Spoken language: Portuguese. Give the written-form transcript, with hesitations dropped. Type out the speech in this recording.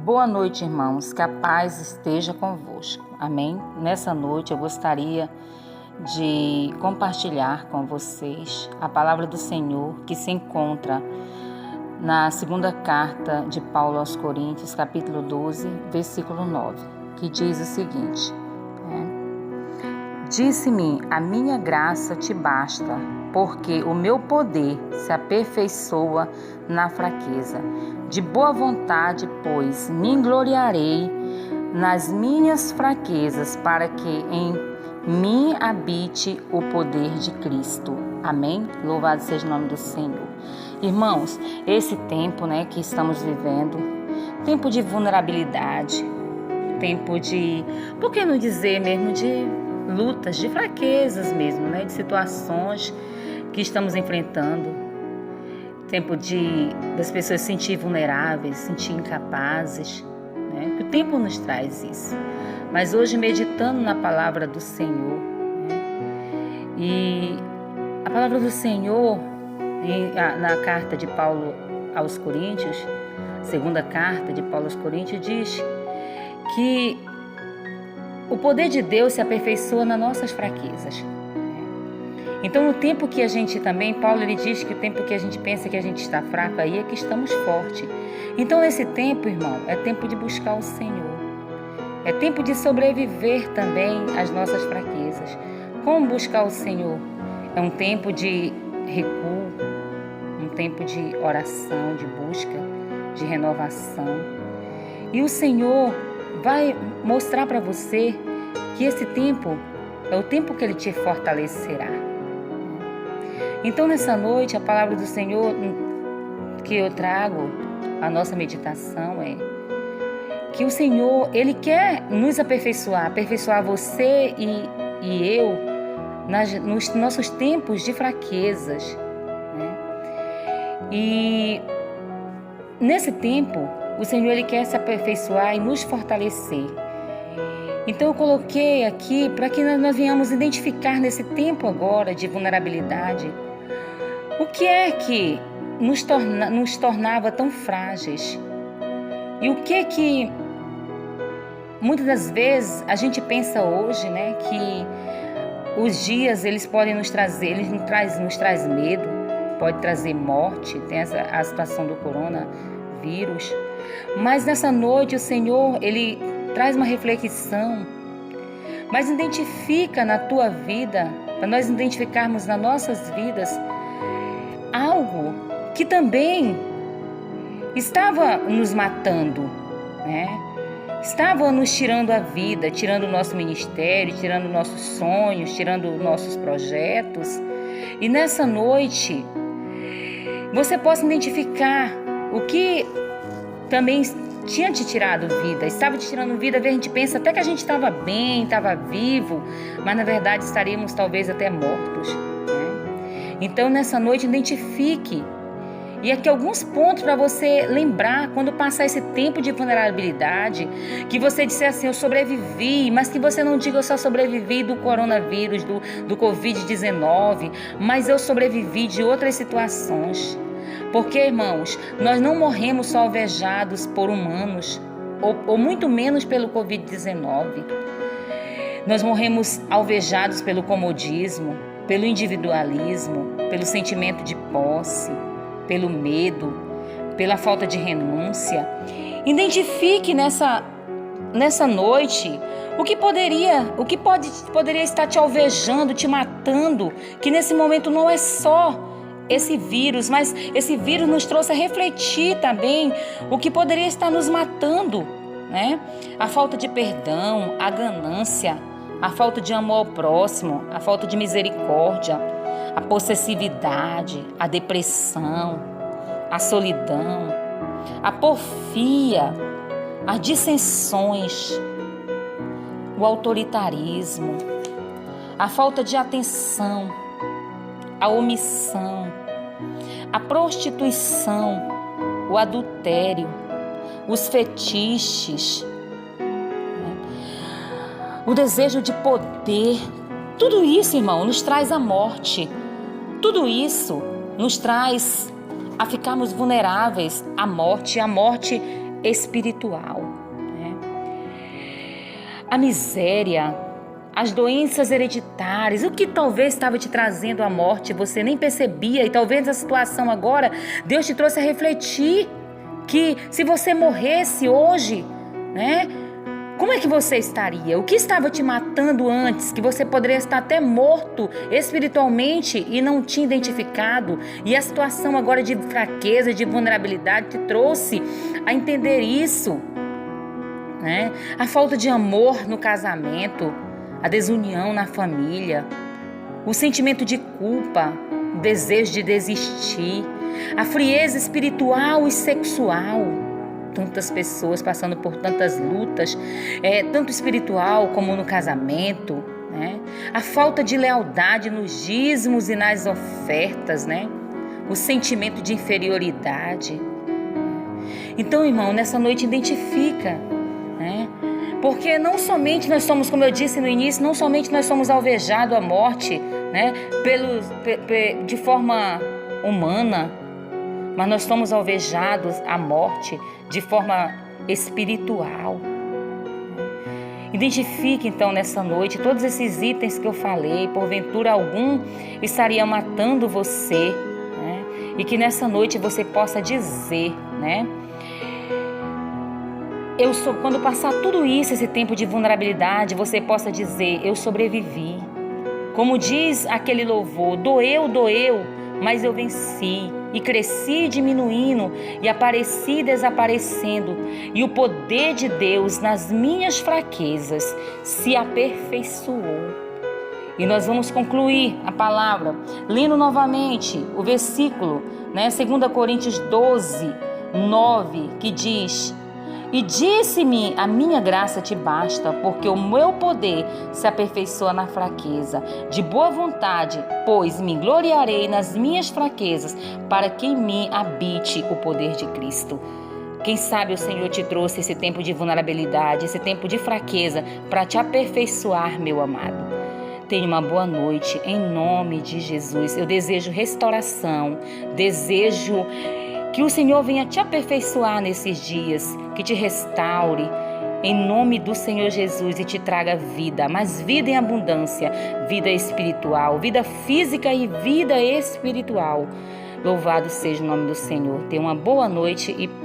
Boa noite, irmãos, que a paz esteja convosco. Amém? Nessa noite eu gostaria de compartilhar com vocês a palavra do Senhor que se encontra na segunda carta de Paulo aos Coríntios, capítulo 12, versículo 9, que diz o seguinte: Disse-me, a minha graça te basta, porque o meu poder se aperfeiçoa na fraqueza. De boa vontade, pois, me gloriarei nas minhas fraquezas, para que em mim habite o poder de Cristo. Amém? Louvado seja o nome do Senhor. Irmãos, esse tempo, que estamos vivendo, tempo de vulnerabilidade, tempo de, por que não dizer mesmo, de lutas, de fraquezas mesmo, de situações que estamos enfrentando. Tempo das pessoas se sentir vulneráveis, se sentir incapazes, que o tempo nos traz isso. Mas hoje, meditando na palavra do Senhor, e a palavra do Senhor, na carta de Paulo aos Coríntios, segunda carta de Paulo aos Coríntios, diz que o poder de Deus se aperfeiçoa nas nossas fraquezas. Então, no tempo que a gente também, Paulo ele diz que o tempo que a gente pensa que a gente está fraco, aí é que estamos fortes. Então, nesse tempo, irmão, é tempo de buscar o Senhor. É tempo de sobreviver também às nossas fraquezas. Como buscar o Senhor? É um tempo de recuo, um tempo de oração, de busca, de renovação. E o Senhor vai mostrar para você que esse tempo é o tempo que Ele te fortalecerá. Então, nessa noite, a palavra do Senhor que eu trago, a nossa meditação é que o Senhor, Ele quer nos aperfeiçoar você e eu, nos nossos tempos de fraquezas. E nesse tempo, o Senhor Ele quer se aperfeiçoar e nos fortalecer. Então eu coloquei aqui para que nós venhamos identificar nesse tempo agora de vulnerabilidade o que é que nos tornava tão frágeis e o que muitas das vezes a gente pensa hoje, que os dias eles podem nos trazer, nos traz medo, pode trazer morte, tem a situação do coronavírus, mas nessa noite o Senhor Ele traz uma reflexão, mas identifica na tua vida, para nós identificarmos nas nossas vidas algo que também estava nos matando, estava nos tirando a vida, tirando o nosso ministério, tirando nossos sonhos, tirando nossos projetos. E nessa noite você possa identificar o que também tinha te tirado vida, estava te tirando vida. A gente pensa até que a gente estava bem, estava vivo, mas na verdade estaríamos talvez até mortos. Então nessa noite identifique, e aqui alguns pontos para você lembrar quando passar esse tempo de vulnerabilidade, que você disser assim, eu sobrevivi, mas que você não diga eu só sobrevivi do coronavírus, do Covid-19, mas eu sobrevivi de outras situações. Porque, irmãos, nós não morremos só alvejados por humanos, ou muito menos pelo Covid-19. Nós morremos alvejados pelo comodismo, pelo individualismo, pelo sentimento de posse, pelo medo, pela falta de renúncia. Identifique nessa noite o que poderia estar te alvejando, te matando, que nesse momento não é só esse vírus, mas esse vírus nos trouxe a refletir também o que poderia estar nos matando, A falta de perdão, a ganância, a falta de amor ao próximo, a falta de misericórdia, a possessividade, a depressão, a solidão, a porfia, as dissensões, o autoritarismo, a falta de atenção, a omissão, a prostituição, o adultério, os fetiches, o desejo de poder. Tudo isso, irmão, nos traz a morte. Tudo isso nos traz a ficarmos vulneráveis à morte. A morte espiritual, né? A miséria, as doenças hereditárias, o que talvez estava te trazendo a morte, você nem percebia, e talvez a situação agora, Deus te trouxe a refletir que se você morresse hoje, né? Como é que você estaria? O que estava te matando antes, que você poderia estar até morto espiritualmente e não tinha identificado? E a situação agora de fraqueza, de vulnerabilidade te trouxe a entender isso, né? A falta de amor no casamento, a desunião na família, o sentimento de culpa, o desejo de desistir, a frieza espiritual e sexual. Tantas pessoas passando por tantas lutas, tanto espiritual como no casamento, né? A falta de lealdade nos dízimos e nas ofertas, né? O sentimento de inferioridade. Então, irmão, nessa noite identifica, né? Porque não somente nós somos, como eu disse no início, não somente nós somos alvejados à morte, né? De forma humana, mas nós somos alvejados à morte de forma espiritual. Identifique então nessa noite todos esses itens que eu falei, porventura algum estaria matando você, né? E que nessa noite você possa dizer, né? Quando passar tudo isso, esse tempo de vulnerabilidade, você possa dizer, eu sobrevivi. Como diz aquele louvor, doeu, mas eu venci. E cresci diminuindo e apareci desaparecendo. E o poder de Deus nas minhas fraquezas se aperfeiçoou. E nós vamos concluir a palavra, lendo novamente o versículo, né, 2 Coríntios 12, 9, que diz... E disse-me, a minha graça te basta, porque o meu poder se aperfeiçoa na fraqueza. De boa vontade, pois me gloriarei nas minhas fraquezas, para que em mim habite o poder de Cristo. Quem sabe o Senhor te trouxe esse tempo de vulnerabilidade, esse tempo de fraqueza, para te aperfeiçoar, meu amado. Tenha uma boa noite, em nome de Jesus. Eu desejo restauração, desejo que o Senhor venha te aperfeiçoar nesses dias, que te restaure, em nome do Senhor Jesus, e te traga vida, mas vida em abundância, vida espiritual, vida física e vida espiritual. Louvado seja o nome do Senhor. Tenha uma boa noite e